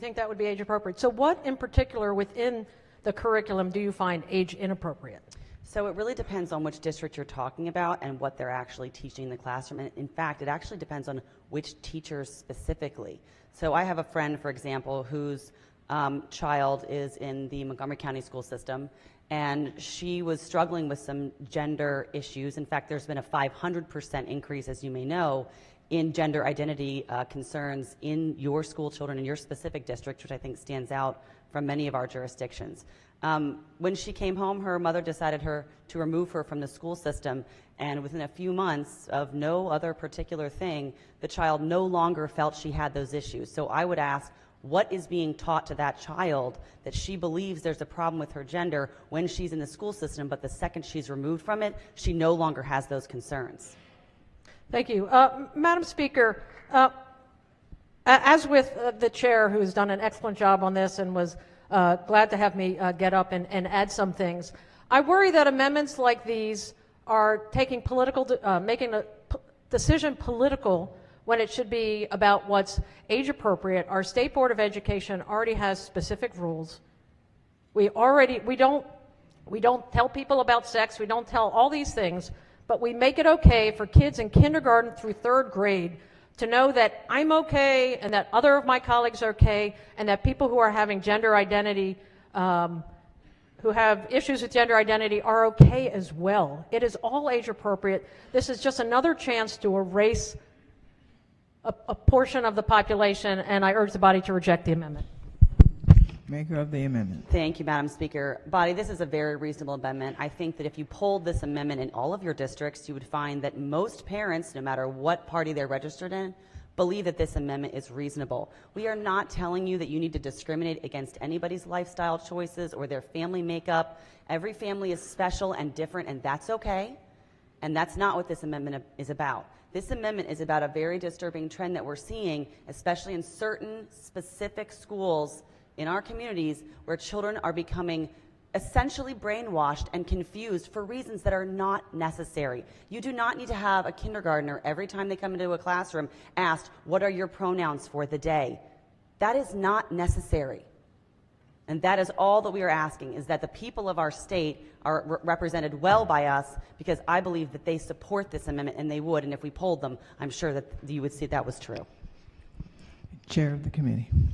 I think that would be age appropriate. So what in particular within the curriculum do you find age inappropriate? So it really depends on which district you're talking about and what they're actually teaching in the classroom. And in fact, it actually depends on which teachers specifically. So I have a friend, for example, whose child is in the Montgomery County school system, and she was struggling with some gender issues. In fact, there's been a 500% increase, as you may know, in gender identity concerns in your school children in your specific district, which I think stands out from many of our jurisdictions. When she came home, her mother decided to remove her from the school system, and within a few months of no other particular thing, the child no longer felt she had those issues. So I would ask, what is being taught to that child that she believes there's a problem with her gender when she's in the school system, but the second she's removed from it, she no longer has those concerns? Thank you. Madam Speaker, as with the chair, who's done an excellent job on this and was glad to have me get up and add some things, I worry that amendments like these are taking making a decision political when it should be about what's age appropriate. Our State Board of Education already has specific rules. We don't tell people about sex. We don't tell all these things. But we make it okay for kids in kindergarten through 3rd grade to know that I'm okay and that other of my colleagues are okay, and that people who are having gender identity, who have issues with gender identity, are okay as well. It is all age appropriate. This is just another chance to erase a portion of the population, and I urge the body to reject the amendment. Maker of the amendment. Thank you, Madam Speaker. Body, this is a very reasonable amendment. I think that if you polled this amendment in all of your districts, you would find that most parents, no matter what party they're registered in, believe that this amendment is reasonable. We are not telling you that you need to discriminate against anybody's lifestyle choices or their family makeup. Every family is special and different, and that's okay. And that's not what this amendment is about. This amendment is about a very disturbing trend that we're seeing, especially in certain specific schools in our communities, where children are becoming essentially brainwashed and confused for reasons that are not necessary. You do not need to have a kindergartner every time they come into a classroom asked, what are your pronouns for the day? That is not necessary. And that is all that we are asking, is that the people of our state are represented well by us, because I believe that they support this amendment, and they would, and if we polled them, I'm sure that you would see that was true. Chair of the committee.